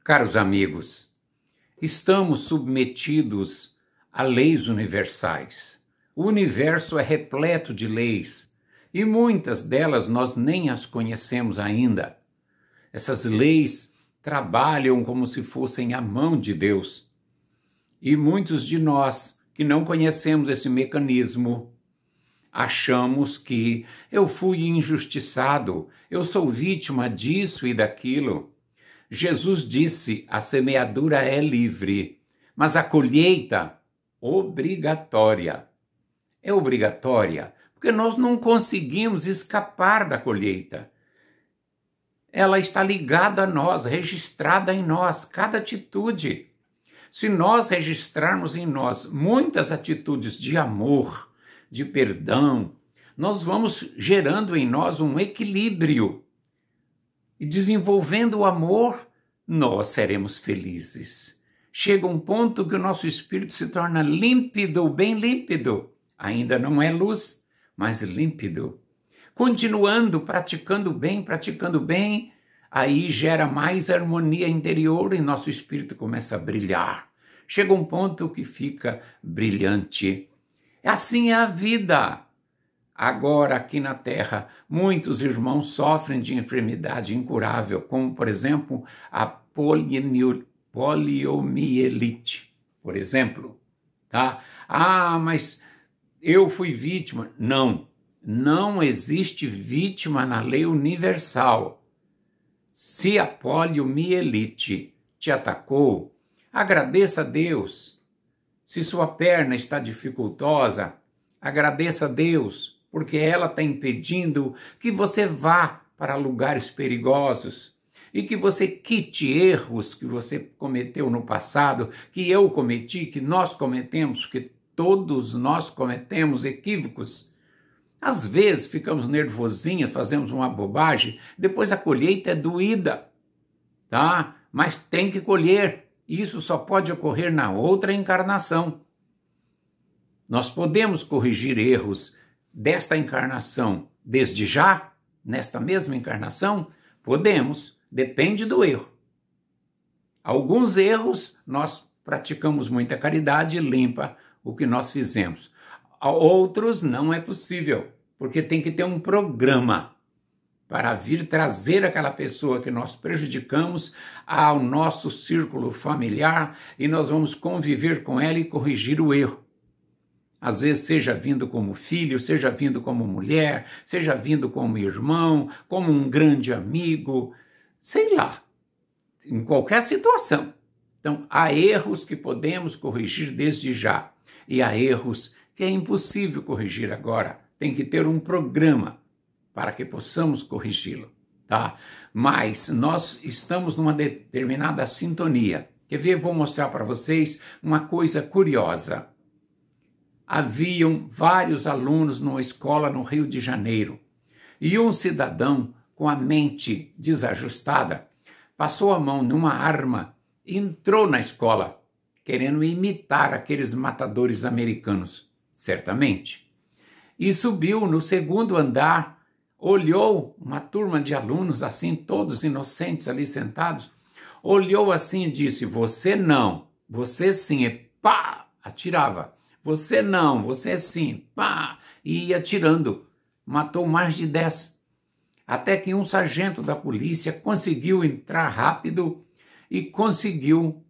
Caros amigos, estamos submetidos a leis universais. O universo é repleto de leis e muitas delas nós nem as conhecemos ainda. Essas leis trabalham como se fossem a mão de Deus. E muitos de nós que não conhecemos esse mecanismo, achamos que eu fui injustiçado, eu sou vítima disso e daquilo. Jesus disse: a semeadura é livre, mas a colheita obrigatória. É obrigatória, porque nós não conseguimos escapar da colheita. Ela está ligada a nós, registrada em nós, cada atitude. Se nós registrarmos em nós muitas atitudes de amor, de perdão, nós vamos gerando em nós um equilíbrio. E desenvolvendo o amor, nós seremos felizes. Chega um ponto que o nosso espírito se torna límpido, bem límpido. Ainda não é luz, mas límpido. Continuando, praticando bem, aí gera mais harmonia interior e nosso espírito começa a brilhar. Chega um ponto que fica brilhante. Assim é a vida. Agora, aqui na Terra, muitos irmãos sofrem de enfermidade incurável, como, por exemplo, a poliomielite, por exemplo. Tá? Ah, mas eu fui vítima. Não existe vítima na lei universal. Se a poliomielite te atacou, agradeça a Deus. Se sua perna está dificultosa, agradeça a Deus, porque ela está impedindo que você vá para lugares perigosos e que você quite erros que você cometeu no passado, que eu cometi, que nós cometemos, porque todos nós cometemos equívocos. Às vezes ficamos nervosinhos, fazemos uma bobagem, depois a colheita é doída, tá? Mas tem que colher. Isso só pode ocorrer na outra encarnação. Nós podemos corrigir erros desta encarnação desde já, nesta mesma encarnação? Podemos, depende do erro. Alguns erros nós praticamos muita caridade e limpa o que nós fizemos. Outros não é possível, porque tem que ter um programa para vir trazer aquela pessoa que nós prejudicamos ao nosso círculo familiar e nós vamos conviver com ela e corrigir o erro. Às vezes seja vindo como filho, seja vindo como mulher, seja vindo como irmão, como um grande amigo, sei lá, em qualquer situação. Então, há erros que podemos corrigir desde já e há erros que é impossível corrigir agora. Tem que ter um programa para que possamos corrigi-lo, tá? Mas nós estamos numa determinada sintonia. Quer ver? Vou mostrar para vocês uma coisa curiosa. Haviam vários alunos numa escola no Rio de Janeiro e um cidadão com a mente desajustada passou a mão numa arma e entrou na escola, querendo imitar aqueles matadores americanos, certamente. E subiu no segundo andar, olhou uma turma de alunos assim, todos inocentes ali sentados, olhou assim e disse: você não, você sim, e pá, atirava. Você não, você sim, pá, e ia atirando. Matou mais de 10. Até que um sargento da polícia conseguiu entrar rápido e conseguiu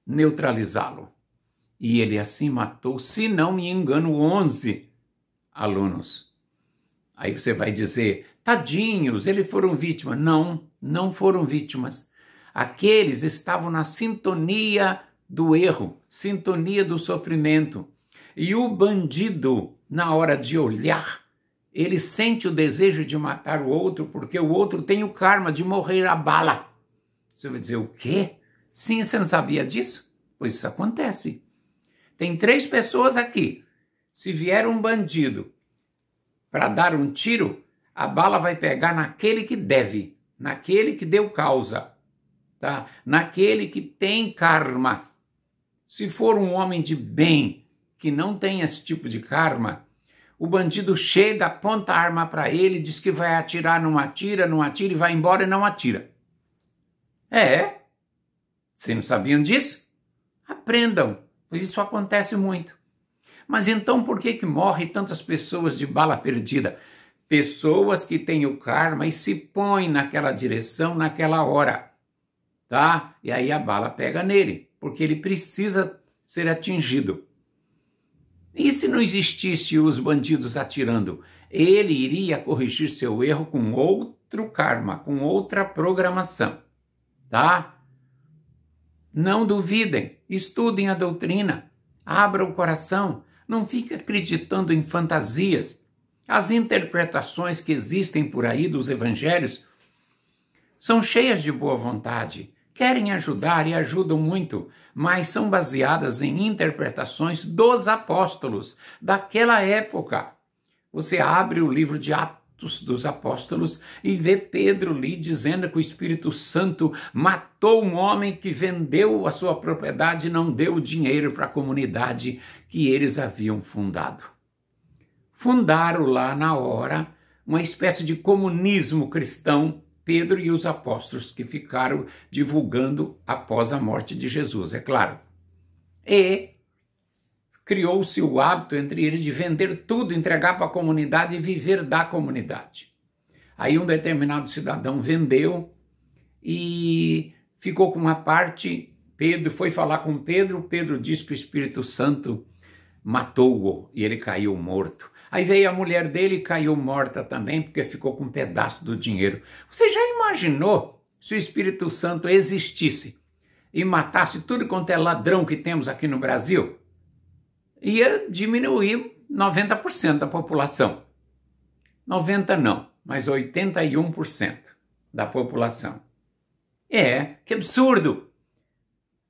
neutralizá-lo. E ele assim matou, se não me engano, 11 alunos. Aí você vai dizer: tadinhos, eles foram vítimas. Não, não foram vítimas. Aqueles estavam na sintonia do erro, sintonia do sofrimento. E o bandido, na hora de olhar, ele sente o desejo de matar o outro, porque o outro tem o karma de morrer a bala. Você vai dizer: o quê? Sim, você não sabia disso? Pois isso acontece. Tem 3 pessoas aqui. Se vier um bandido para dar um tiro, a bala vai pegar naquele que deve, naquele que deu causa, tá? Naquele que tem karma. Se for um homem de bem, que não tem esse tipo de karma, o bandido chega, aponta a arma para ele, diz que vai atirar, não atira e vai embora e não atira. Vocês não sabiam disso? Aprendam, pois isso acontece muito. Mas então por que morrem tantas pessoas de bala perdida? Pessoas que têm o karma e se põem naquela direção naquela hora, tá? E aí a bala pega nele, porque ele precisa ser atingido. E se não existisse os bandidos atirando? Ele iria corrigir seu erro com outro karma, com outra programação, tá? Não duvidem, estudem a doutrina, abra o coração, não fique acreditando em fantasias. As interpretações que existem por aí dos evangelhos são cheias de boa vontade, querem ajudar e ajudam muito, mas são baseadas em interpretações dos apóstolos daquela época. Você abre o livro de Atos dos Apóstolos e vê Pedro ali dizendo que o Espírito Santo matou um homem que vendeu a sua propriedade e não deu dinheiro para a comunidade que eles haviam fundado. Fundaram lá na hora uma espécie de comunismo cristão, Pedro e os apóstolos, que ficaram divulgando após a morte de Jesus, é claro. E criou-se o hábito entre eles de vender tudo, entregar para a comunidade e viver da comunidade. Aí um determinado cidadão vendeu e ficou com uma parte. Pedro foi falar com Pedro, Pedro disse que o Espírito Santo matou-o e ele caiu morto. Aí veio a mulher dele e caiu morta também, porque ficou com um pedaço do dinheiro. Você já imaginou se o Espírito Santo existisse e matasse tudo quanto é ladrão que temos aqui no Brasil? Ia diminuir 90% da população. 90% não, mas 81% da população. Que absurdo!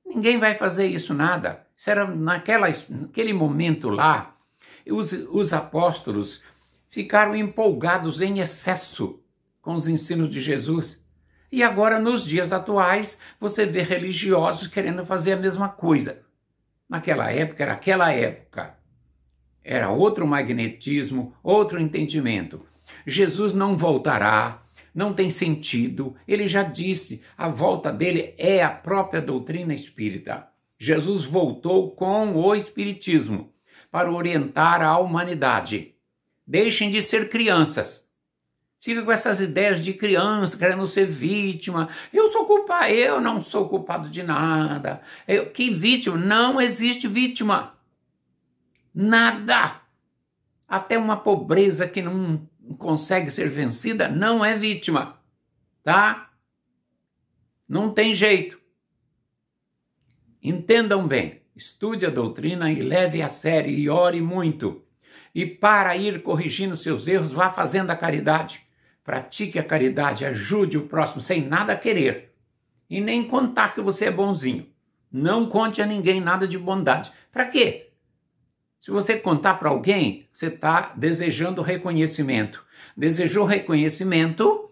Ninguém vai fazer isso nada. Isso era naquele momento lá, os apóstolos ficaram empolgados em excesso com os ensinos de Jesus. E agora, nos dias atuais, você vê religiosos querendo fazer a mesma coisa. Naquela época, era aquela época. Era outro magnetismo, outro entendimento. Jesus não voltará, não tem sentido. Ele já disse, a volta dele é a própria doutrina espírita. Jesus voltou com o espiritismo para orientar a humanidade. Deixem de ser crianças. Fica com essas ideias de criança, querendo ser vítima. Eu não sou culpado de nada. Que vítima? Não existe vítima. Nada. Até uma pobreza que não consegue ser vencida não é vítima. Tá? Não tem jeito. Entendam bem. Estude a doutrina e leve a sério e ore muito. E para ir corrigindo seus erros, vá fazendo a caridade. Pratique a caridade, ajude o próximo sem nada querer. E nem contar que você é bonzinho. Não conte a ninguém nada de bondade. Para quê? Se você contar para alguém, você está desejando reconhecimento. Desejou reconhecimento,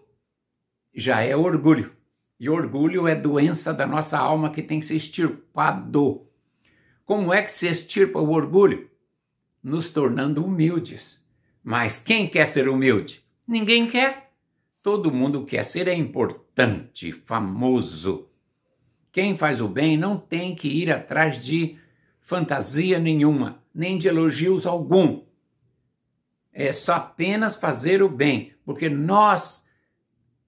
já é orgulho. E orgulho é doença da nossa alma que tem que ser extirpado. Como é que se extirpa o orgulho? Nos tornando humildes. Mas quem quer ser humilde? Ninguém quer. Todo mundo quer ser importante, famoso. Quem faz o bem não tem que ir atrás de fantasia nenhuma, nem de elogios algum. É só apenas fazer o bem, porque nós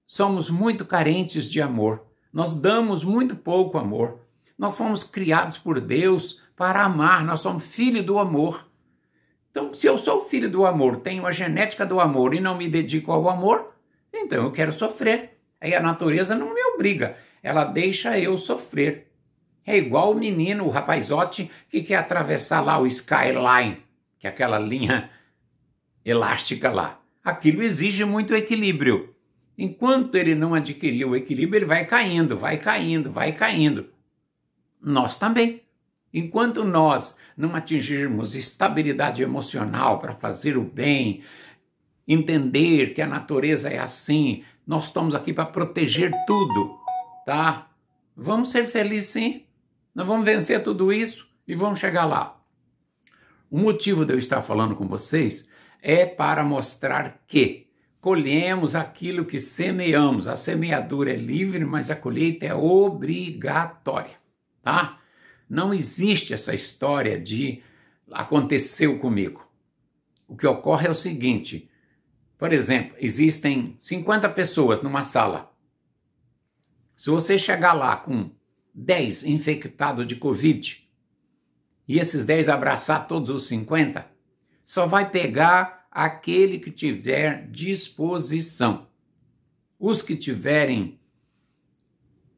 somos muito carentes de amor. Nós damos muito pouco amor. Nós fomos criados por Deus para amar, nós somos filhos do amor. Então, se eu sou filho do amor, tenho a genética do amor e não me dedico ao amor, então eu quero sofrer. Aí a natureza não me obriga, ela deixa eu sofrer. É igual o menino, o rapazote, que quer atravessar lá o skyline, que é aquela linha elástica lá. Aquilo exige muito equilíbrio. Enquanto ele não adquirir o equilíbrio, ele vai caindo, vai caindo, vai caindo. Nós também. Enquanto nós não atingirmos estabilidade emocional para fazer o bem, entender que a natureza é assim, nós estamos aqui para proteger tudo, tá? Vamos ser felizes sim, nós vamos vencer tudo isso e vamos chegar lá. O motivo de eu estar falando com vocês é para mostrar que colhemos aquilo que semeamos. A semeadura é livre, mas a colheita é obrigatória. tá? Não existe essa história de aconteceu comigo. O que ocorre é o seguinte, por exemplo, existem 50 pessoas numa sala. Se você chegar lá com 10 infectados de Covid e esses 10 abraçar todos os 50, só vai pegar aquele que tiver disposição. Os que tiverem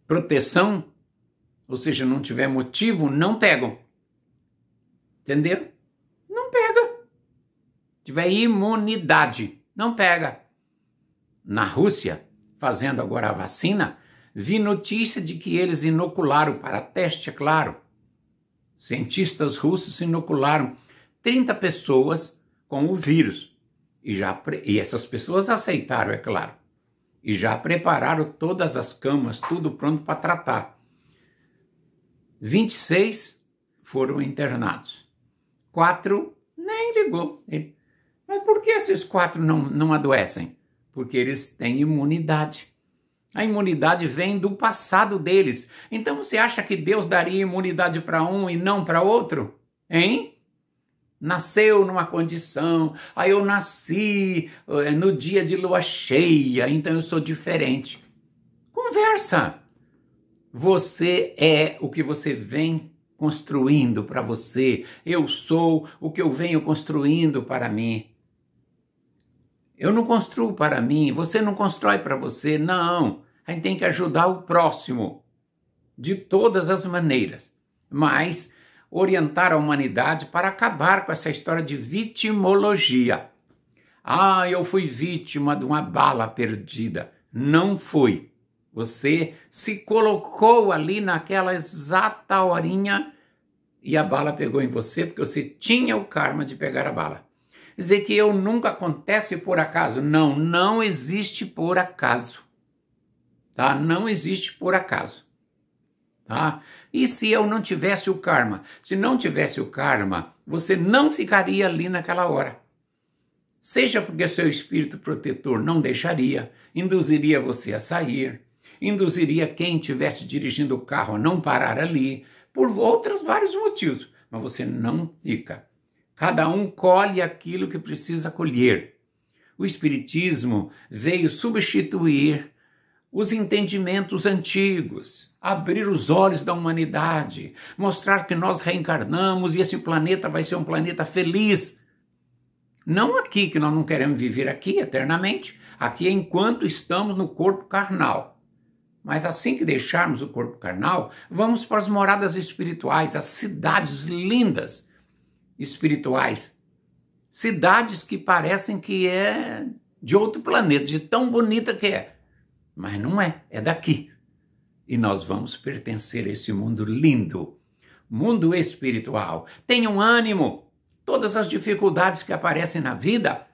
proteção, ou seja, não tiver motivo, não pegam. Entendeu? Não pega. Tiver imunidade, não pega. Na Rússia, fazendo agora a vacina, vi notícia de que eles inocularam, para teste, é claro, cientistas russos inocularam 30 pessoas com o vírus. E essas pessoas aceitaram, é claro. E já prepararam todas as camas, tudo pronto para tratar. 26 foram internados. 4 nem ligou. Mas por que esses 4 não adoecem? Porque eles têm imunidade. A imunidade vem do passado deles. Então você acha que Deus daria imunidade para um e não para outro? Hein? Nasceu numa condição, aí eu nasci no dia de lua cheia, então eu sou diferente. Conversa! Você é o que você vem construindo para você. Eu sou o que eu venho construindo para mim. Eu não construo para mim, você não constrói para você, não. A gente tem que ajudar o próximo, de todas as maneiras. Mas orientar a humanidade para acabar com essa história de vitimologia. Ah, eu fui vítima de uma bala perdida. Não foi. Você se colocou ali naquela exata horinha e a bala pegou em você porque você tinha o karma de pegar a bala. Dizer que eu nunca acontece por acaso. Não, não existe por acaso. Tá? Não existe por acaso. Tá? E se eu não tivesse o karma? Se não tivesse o karma, você não ficaria ali naquela hora. Seja porque seu espírito protetor não deixaria, induziria você a sair, induziria quem estivesse dirigindo o carro a não parar ali, por outros vários motivos, mas você não fica. Cada um colhe aquilo que precisa colher. O Espiritismo veio substituir os entendimentos antigos, abrir os olhos da humanidade, mostrar que nós reencarnamos e esse planeta vai ser um planeta feliz. Não aqui, que nós não queremos viver aqui eternamente, aqui é enquanto estamos no corpo carnal. Mas assim que deixarmos o corpo carnal, vamos para as moradas espirituais, as cidades lindas espirituais. Cidades que parecem que é de outro planeta, de tão bonita que é. Mas não é, é daqui. E nós vamos pertencer a esse mundo lindo, mundo espiritual. Tenham ânimo. Todas as dificuldades que aparecem na vida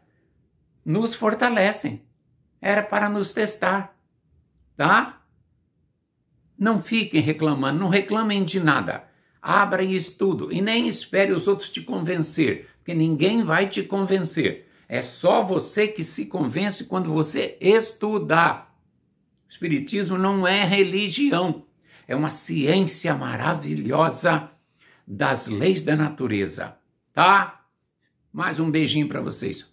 nos fortalecem. Era para nos testar, tá? Não fiquem reclamando, não reclamem de nada. Abra e estudo e nem espere os outros te convencer, porque ninguém vai te convencer. É só você que se convence quando você estudar. O Espiritismo não é religião, é uma ciência maravilhosa das leis da natureza, tá? Mais um beijinho para vocês.